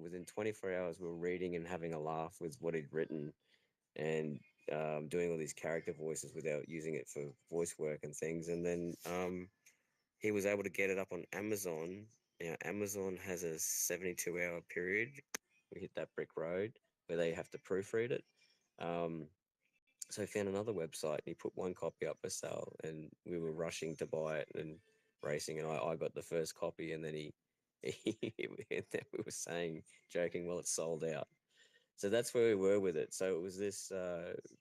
within 24 hours, we were reading and having a laugh with what he'd written and doing all these character voices without using it for voice work and things. And then he was able to get it up on Amazon. Amazon has a 72-hour period. We hit that brick road where they have to proofread it. Um, so he found another website and he put one copy up for sale, and we were rushing to buy it and racing. And I got the first copy, and then we were saying, joking, well, it's sold out. So that's where we were with it. So it was this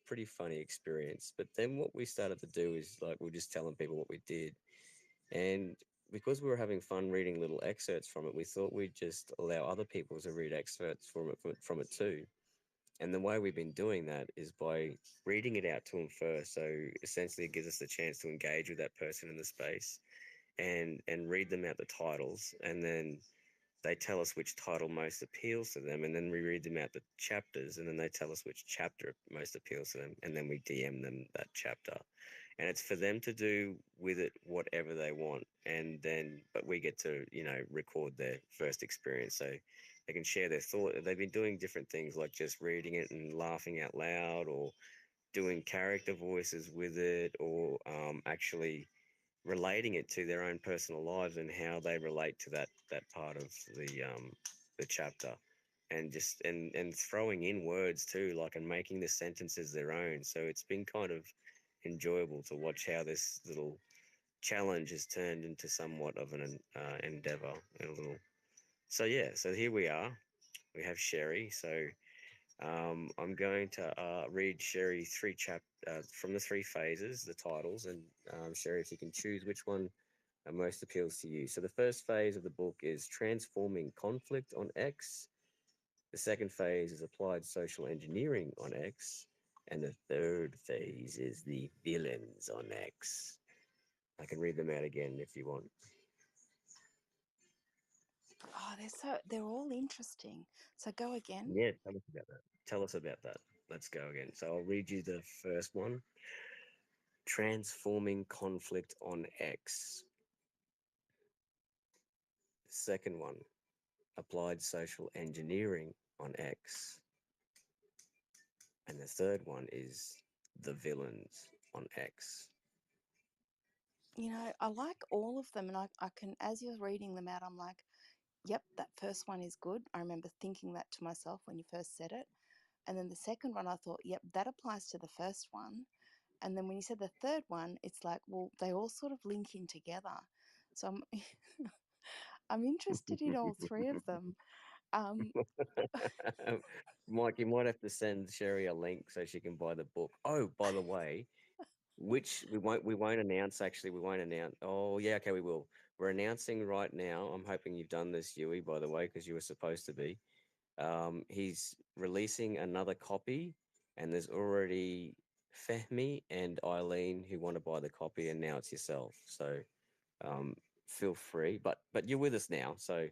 pretty funny experience. But then what we started to do is like we are just telling people what we did, and because we were having fun reading little excerpts from it, we thought we'd just allow other people to read excerpts from it too. And the way we've been doing that is by reading it out to them first. So essentially, it gives us the chance to engage with that person in the space and read them out the titles, and then they tell us which title most appeals to them, and then we read them out the chapters, and then they tell us which chapter most appeals to them, and then we DM them that chapter. And it's for them to do with it whatever they want, and then but we get to record their first experience, so they can share their thought. They've been doing different things like just reading it and laughing out loud, or doing character voices with it, or actually relating it to their own personal lives and how they relate to that part of the chapter, and just and throwing in words too, like, and making the sentences their own. So it's been kind of enjoyable to watch how this little challenge has turned into somewhat of an endeavor, and a little. So yeah, so here we are. We have Sherry. So I'm going to read Sherry from the three phases, the titles, and Sherry, if you can choose which one most appeals to you. So the first phase of the book is transforming conflict on X. The second phase is applied social engineering on X. And the third phase is the villains on X. I can read them out again if you want. Oh, they're all interesting. So go again. Yeah, tell us about that. Tell us about that. Let's go again. So I'll read you the first one. Transforming conflict on X. Second one, applied social engineering on X. And the third one is the villains on X. I like all of them, and I can, as you're reading them out, I'm like, yep, that first one is good. I remember thinking that to myself when you first said it. And then the second one, I thought, yep, that applies to the first one. And then when you said the third one, it's like, well, they all sort of link in together. So I'm I'm interested in all three of them. Um, Mike, you might have to send Sherry a link so she can buy the book. Oh, by the way, which we won't announce, actually. We won't announce. Oh yeah, okay, we will. We're announcing right now. I'm hoping you've done this, Yui, by the way, because you were supposed to be. He's releasing another copy, and there's already Fehmi and Eileen who want to buy the copy, and now it's yourself. So um, feel free, but you're with us now, so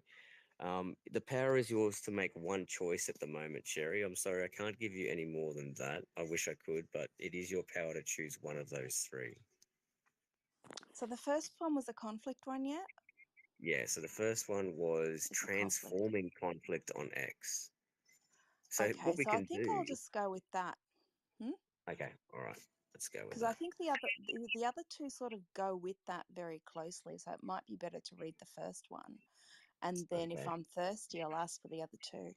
the power is yours to make one choice at the moment, Sherry. I'm sorry, I can't give you any more than that. I wish I could, but it is your power to choose one of those three. so the first one was a conflict one, yeah? Yeah, so the first one was It's a conflict. transforming conflict on X. So Okay, what we so I can think I'll do, just go with that. Hmm? okay, all right, let's go with Because I that. think the other two sort of go with that very closely. So it might be better to read the first one, and then if Okay, I'm thirsty, I'll ask for the other two.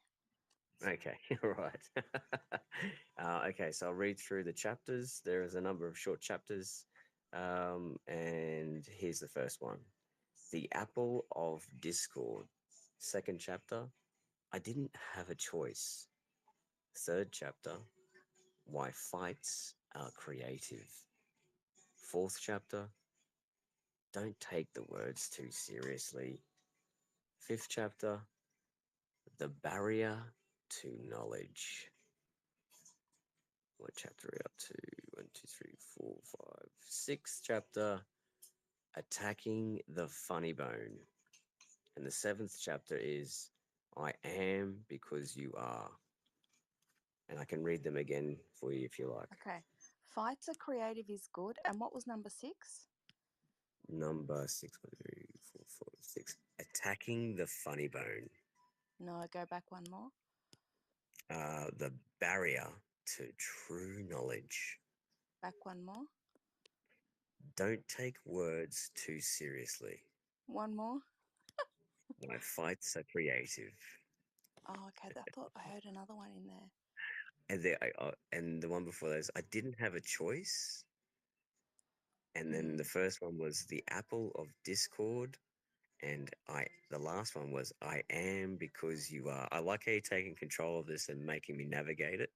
okay, all right. Okay, so I'll read through the chapters. There is a number of short chapters, and here's the first one. The Apple of Discord. Second chapter, I didn't have a choice. Third chapter, why fights are creative. Fourth chapter, don't take the words too seriously. Fifth chapter, the barrier to knowledge. What chapter are we up to? One, two, three, four, five. Sixth chapter, attacking the funny bone. And the seventh chapter is I am because you are. And I can read them again for you if you like. Okay. Fights are creative is good. And what was number six? Number six, one, two, three, four, five, six. Attacking the funny bone. No, go back one more. The barrier to true knowledge. Back one more. Don't take words too seriously. One more. My fights are creative. Oh, okay. I thought I heard another one in there. And the one before those, I didn't have a choice. And then the first one was the apple of discord, and the last one was I am because you are. I like how you're taking control of this and making me navigate it.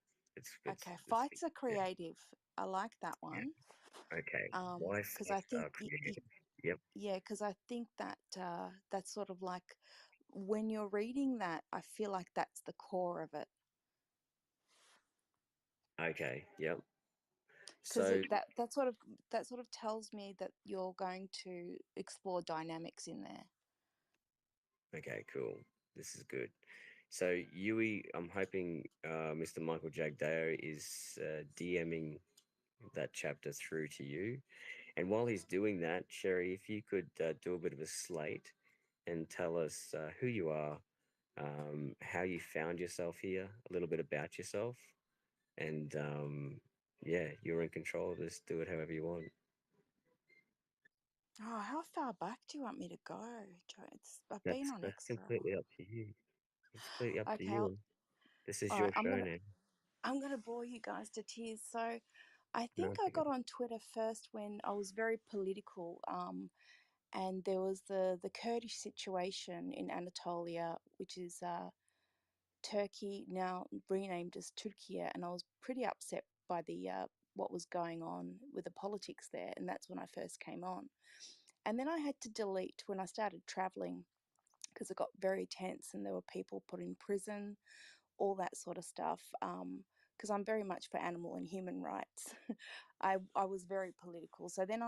Okay, It's fights are yeah, creative. I like that one. yeah. Okay. Why Because I fights think are creative? Yep. yeah, because I think that that's sort of like when you're reading that, I feel like that's the core of it. Okay. Yep. Because So that sort of tells me that you're going to explore dynamics in there. okay, cool. This is good. So Yui, I'm hoping Mr. Michael Jagdeo is DMing that chapter through to you. And while he's doing that, Sherry, if you could do a bit of a slate and tell us who you are, how you found yourself here, a little bit about yourself, and yeah, you're in control of this. Do it however you want. Oh, how far back do you want me to go, Joe? I've been on That's extra. completely up to you. It's completely up to Okay, you. This is all right. your show now. I'm gonna bore you guys to tears. So, I No, think it's I okay. got on Twitter first when I was very political. And there was the Kurdish situation in Anatolia, which is Turkey, now renamed as Turkey, and I was pretty upset by the what was going on with the politics there, and that's when I first came on. And then I had to delete when I started traveling because it got very tense, and there were people put in prison, all that sort of stuff. Because I'm very much for animal and human rights. I was very political. So then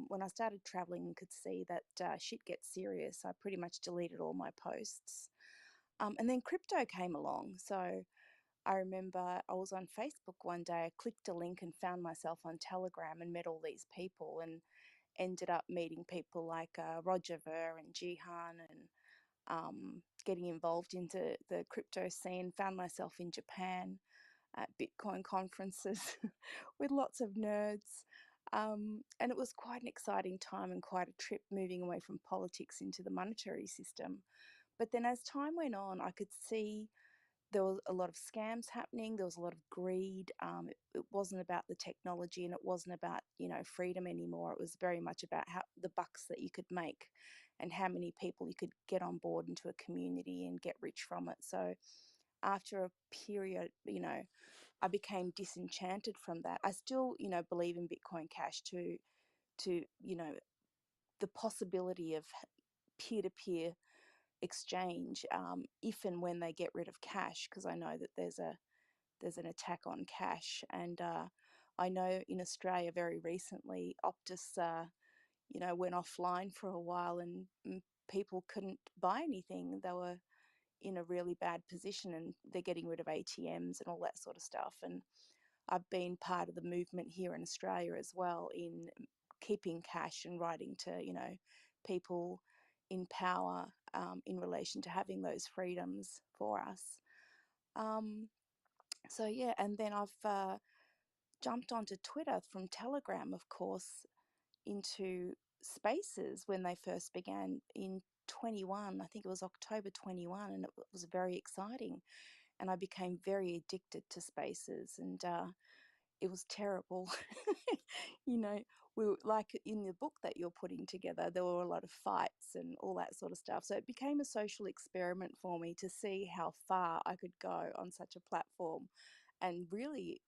when I started traveling and could see that shit gets serious, I pretty much deleted all my posts. And then crypto came along. So I remember I was on Facebook one day, I clicked a link and found myself on Telegram and met all these people and ended up meeting people like Roger Ver and Jihan and getting involved into the crypto scene, found myself in Japan at Bitcoin conferences with lots of nerds. And it was quite an exciting time and quite a trip moving away from politics into the monetary system. But then as time went on, I could see there was a lot of scams happening. There was a lot of greed. It wasn't about the technology and it wasn't about, freedom anymore. It was very much about how the bucks that you could make and how many people you could get on board into a community and get rich from it. So after a period, I became disenchanted from that. I still, believe in Bitcoin Cash to, the possibility of peer-to-peer exchange if and when they get rid of cash, because I know that there's an attack on cash, and I know in Australia very recently Optus went offline for a while, and people couldn't buy anything. They were in a really bad position, and they're getting rid of ATMs and all that sort of stuff. And I've been part of the movement here in Australia as well in keeping cash and writing to, people in power in relation to having those freedoms for us. Um, so, yeah, and then I've jumped onto Twitter from Telegram, of course, into Spaces when they first began in 21. I think it was October 21, and it was very exciting. And I became very addicted to Spaces, and it was terrible. you know, we were, like in the book that you're putting together, there were a lot of fights and all that sort of stuff. So it became a social experiment for me to see how far I could go on such a platform and really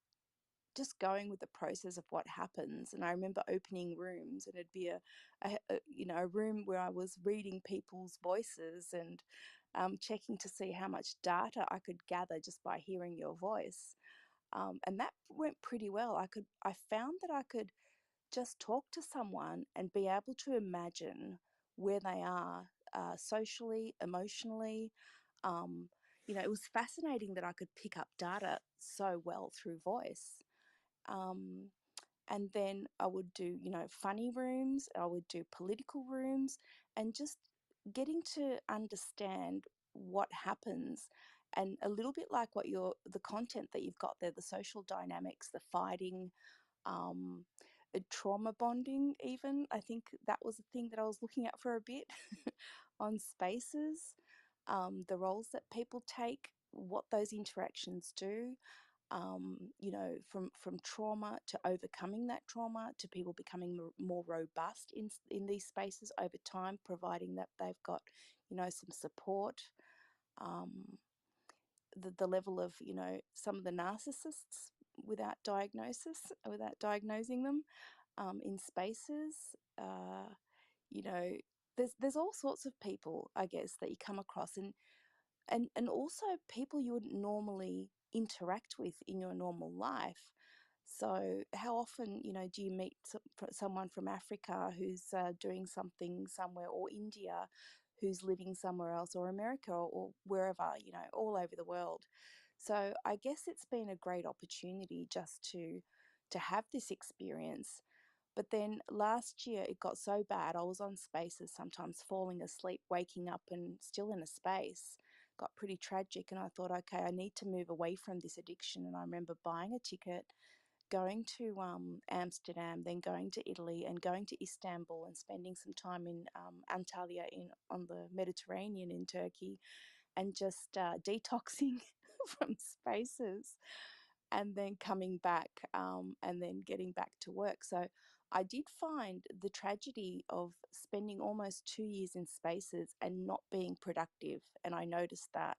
just going with the process of what happens. And I remember opening rooms, and it'd be a room where I was reading people's voices and checking to see how much data I could gather just by hearing your voice. And that went pretty well. I found that I could just talk to someone and be able to imagine where they are socially, emotionally. Um, it was fascinating that I could pick up data so well through voice. Um, and then I would do, funny rooms, I would do political rooms, and just getting to understand what happens, and a little bit like the content that you've got there, the social dynamics, the fighting, um, trauma bonding, even. I think that was a thing that I was looking at for a bit on Spaces, the roles that people take, what those interactions do. From trauma to overcoming that trauma to people becoming more robust in these spaces over time, providing that they've got, some support. Um, the level of, some of the narcissists without diagnosing them, in Spaces. Uh, you know, there's all sorts of people, I guess, that you come across, and also people you wouldn't normally interact with in your normal life. So how often, do you meet someone from Africa who's doing something somewhere, or India who's living somewhere else, or America, or wherever, all over the world. So I guess it's been a great opportunity just to have this experience. But then last year it got so bad, I was on Spaces sometimes falling asleep, waking up and still in a space. Got pretty tragic, and I thought, okay, I need to move away from this addiction. And I remember buying a ticket, going to Amsterdam, then going to Italy, and going to Istanbul, and spending some time in Antalya on the Mediterranean in Turkey, and just detoxing from Spaces, and then coming back, and then getting back to work. So I did find the tragedy of spending almost 2 years in Spaces and not being productive. And I noticed that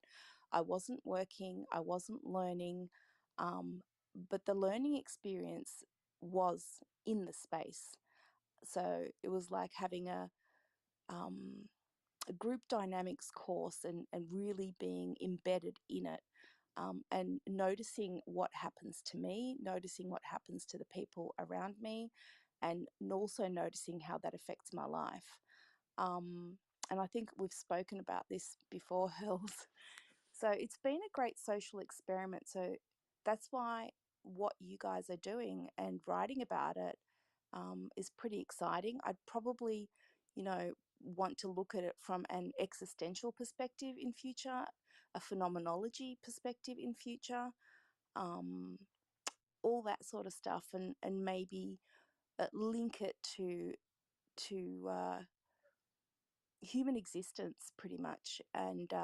I wasn't working, I wasn't learning, but the learning experience was in the space. So it was like having um, a group dynamics course, and really being embedded in it, and noticing what happens to me, noticing what happens to the people around me, and also noticing how that affects my life. Um, and I think we've spoken about this before, Hells. So it's been a great social experiment. So that's why what you guys are doing and writing about it, is pretty exciting. I'd probably, want to look at it from an existential perspective in future, a phenomenology perspective in future, um, all that sort of stuff, and maybe link it to human existence pretty much, and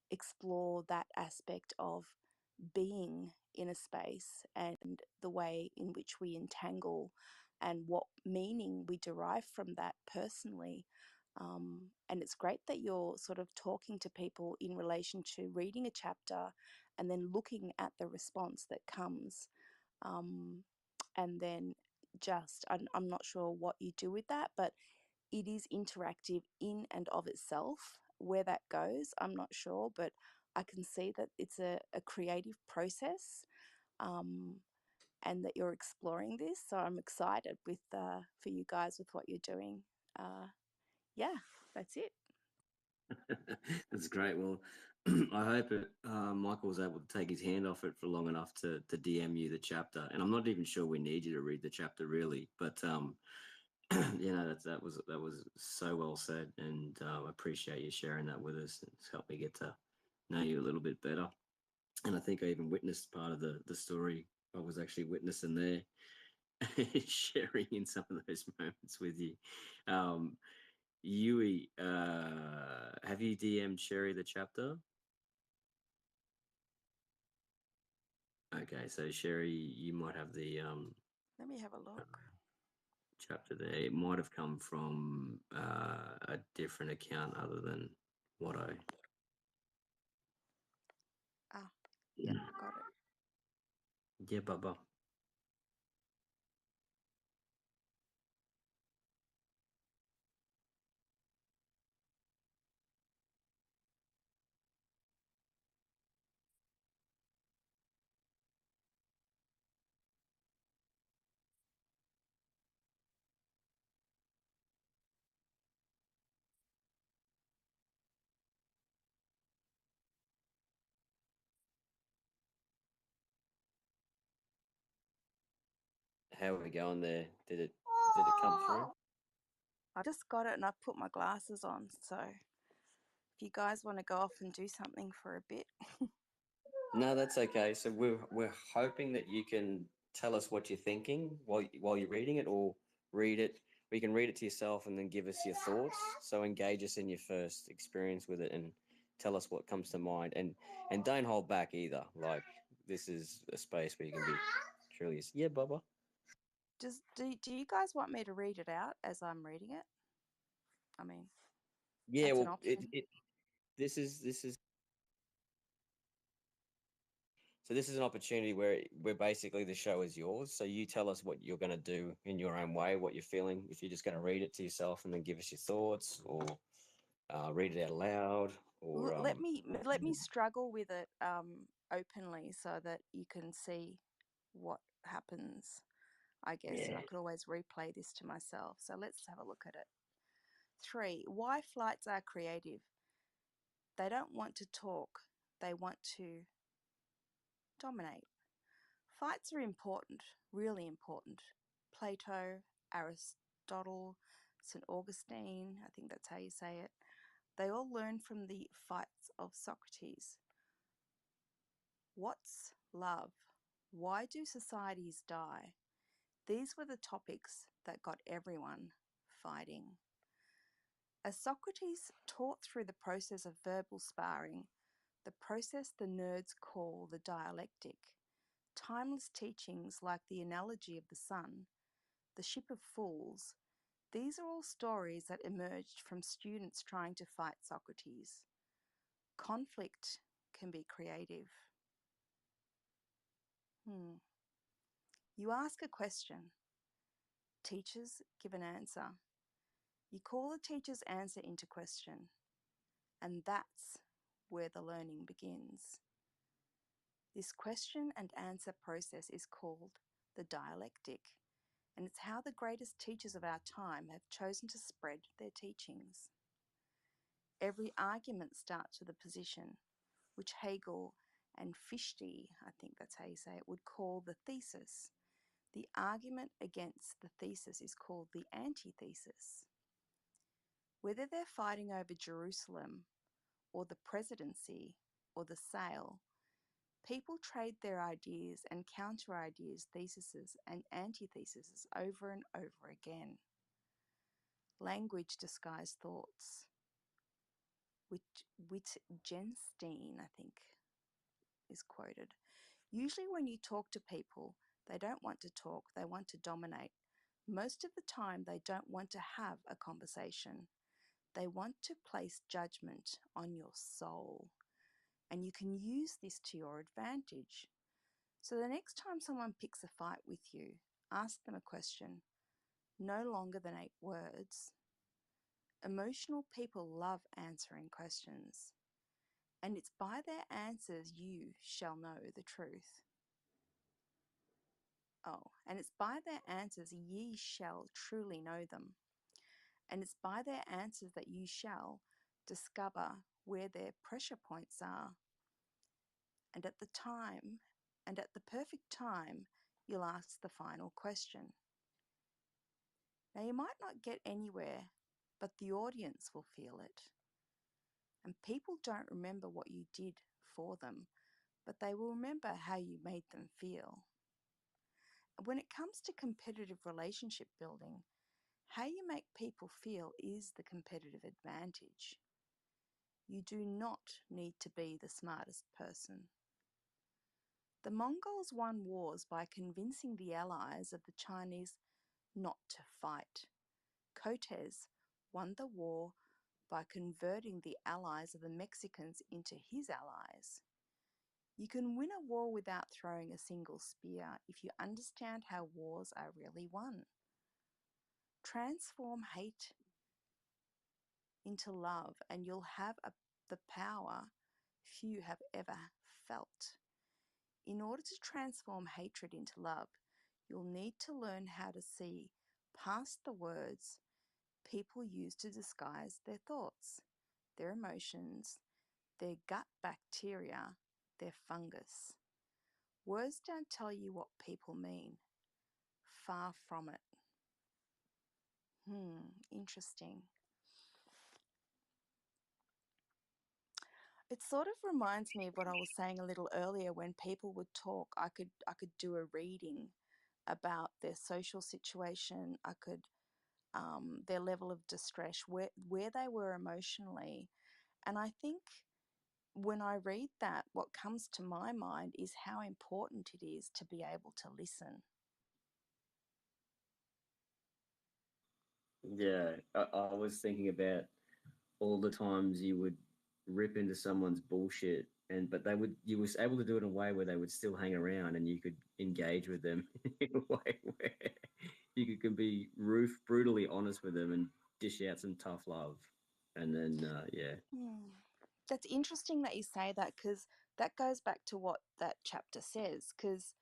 explore that aspect of being in a space, and the way in which we entangle, and what meaning we derive from that personally. And it's great that you're sort of talking to people in relation to reading a chapter and then looking at the response that comes. Um, and then I'm not sure what you do with that, but it is interactive in and of itself. Where that goes, I'm not sure, but I can see that it's a creative process, um, and that you're exploring this. So I'm excited for you guys with what you're doing. Uh, yeah, that's it. That's great. Well, I hope Michael was able to take his hand off it for long enough to DM you the chapter. And I'm not even sure we need you to read the chapter really, but that was so well said, and I appreciate you sharing that with us. It's helped me get to know you a little bit better. And I think I even witnessed part of the story. I was actually witnessing there, sharing in some of those moments with you. Um, Yui, have you DM'd Sherry the chapter? Okay, so Sherry, you might have the Let me have a look. chapter there. It might have come from a different account other than what I. Ah, yep, got it. Yeah, Bubba. How are we going there? Did it come through? I just got it, and I put my glasses on, so if you guys want to go off and do something for a bit. No, that's okay. So we're hoping that you can tell us what you're thinking while you're reading it, or read it. We can read it to yourself and then give us your thoughts. So engage us in your first experience with it and tell us what comes to mind. And don't hold back either. Like, this is a space where you can be truly. Yeah, Bubba. Do you guys want me to read it out as I'm reading it? I mean, Yeah. that's an Well, option. this is so this is an opportunity where basically the show is yours. So you tell us what you're going to do in your own way, what you're feeling. If you're just going to read it to yourself and then give us your thoughts, or read it out loud, or Let me struggle with it openly so that you can see what happens, I guess, and I yeah, could always replay this to myself. So let's have a look at it. 3. Why flights are creative. They don't want to talk, they want to dominate. Fights are important, really important. Plato, Aristotle, St. Augustine, I think that's how you say it, they all learned from the fights of Socrates. What's love? Why do societies die? These were the topics that got everyone fighting. As Socrates taught through the process of verbal sparring, the process the nerds call the dialectic, timeless teachings like the analogy of the sun, the ship of fools, these are all stories that emerged from students trying to fight Socrates. Conflict can be creative. You ask a question. Teachers give an answer. You call the teacher's answer into question, and that's where the learning begins. This question and answer process is called the dialectic, and it's how the greatest teachers of our time have chosen to spread their teachings. Every argument starts with a position, which Hegel and Fichte, I think that's how you say it, would call the thesis. The argument against the thesis is called the antithesis. Whether they're fighting over Jerusalem or the presidency or the sale, people trade their ideas and counter ideas, theses and antitheses over and over again. Language disguised thoughts. Wittgenstein, I think, is quoted. Usually when you talk to people, they don't want to talk, they want to dominate. Most of the time, they don't want to have a conversation. They want to place judgment on your soul. And you can use this to your advantage. So the next time someone picks a fight with you, ask them a question, no longer than 8 words. Emotional people love answering questions, and it's by their answers you shall know the truth. And it's by their answers ye shall truly know them, and it's by their answers that you shall discover where their pressure points are. And at the perfect time, you'll ask the final question. Now, you might not get anywhere, but the audience will feel it. And people don't remember what you did for them, but they will remember how you made them feel. When it comes to competitive relationship building, how you make people feel is the competitive advantage. You do not need to be the smartest person. The Mongols won wars by convincing the allies of the Chinese not to fight. Cortes won the war by converting the allies of the Mexicans into his allies. You can win a war without throwing a single spear if you understand how wars are really won. Transform hate into love, and you'll have the power few have ever felt. In order to transform hatred into love, you'll need to learn how to see past the words people use to disguise their thoughts, their emotions, their gut bacteria, their fungus. Words don't tell you what people mean. Far from it. Interesting. It sort of reminds me of what I was saying a little earlier. When people would talk, I could do a reading about their social situation. I could their level of distress, where they were emotionally. And I think when I read that, what comes to my mind is how important it is to be able to listen. Yeah, I was thinking about all the times you would rip into someone's bullshit, and but they would you was able to do it in a way where they would still hang around and you could engage with them in a way where can be brutally honest with them and dish out some tough love, and then yeah. Hmm. That's interesting that you say that, because that goes back to what that chapter says. Because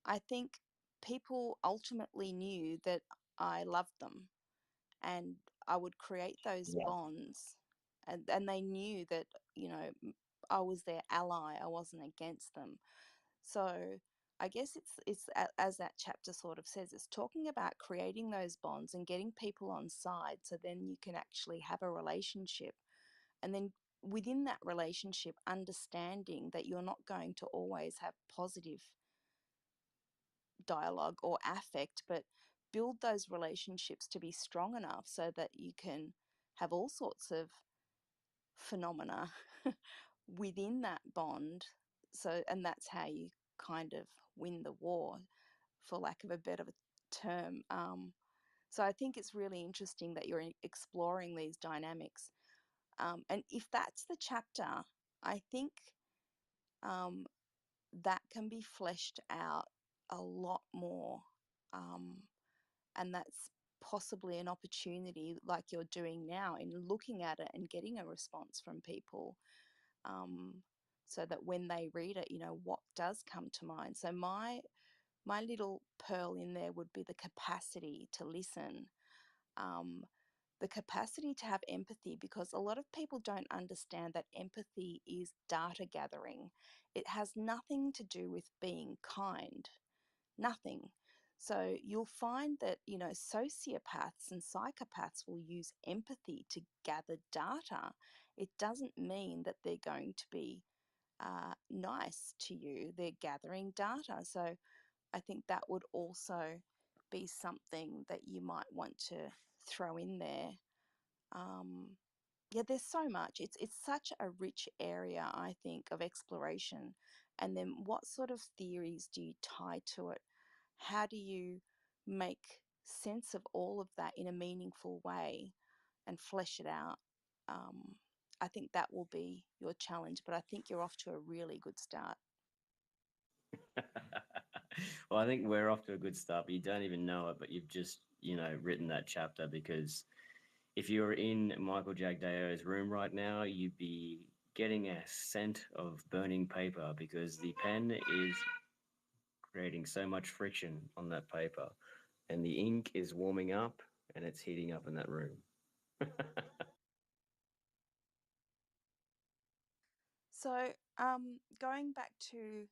I think people ultimately knew that I loved them, and I would create those Yeah. bonds, and they knew that, you know, I was their ally, I wasn't against them. So I guess as that chapter sort of says, it's talking about creating those bonds and getting people on side, so then you can actually have a relationship, and then within that relationship, understanding that you're not going to always have positive dialogue or affect, but build those relationships to be strong enough so that you can have all sorts of phenomena within that bond. So, and that's how you kind of win the war, for lack of a better term. So I think it's really interesting that you're exploring these dynamics. And if that's the chapter, I think um, that can be fleshed out a lot more. Um, and that's possibly an opportunity, like you're doing now, in looking at it and getting a response from people, um, so that when they read it, you know, what does come to mind. So my little pearl in there would be the capacity to listen, um, the capacity to have empathy, because a lot of people don't understand that empathy is data gathering. It has nothing to do with being kind, nothing. So you'll find that, you know, sociopaths and psychopaths will use empathy to gather data. It doesn't mean that they're going to be nice to you. They're gathering data. So I think that would also be something that you might want to throw in there. Um, yeah, there's so much. It's such a rich area, I think, of exploration. And then what sort of theories do you tie to it? How do you make sense of all of that in a meaningful way and flesh it out? Um, I think that will be your challenge, but I think you're off to a really good start. Well, I think we're off to a good start, but you don't even know it, but you've just, written that chapter because if you were in Michael Jagdeo's room right now, you'd be getting a scent of burning paper because the pen is creating so much friction on that paper and the ink is warming up and it's heating up in that room. So, going back to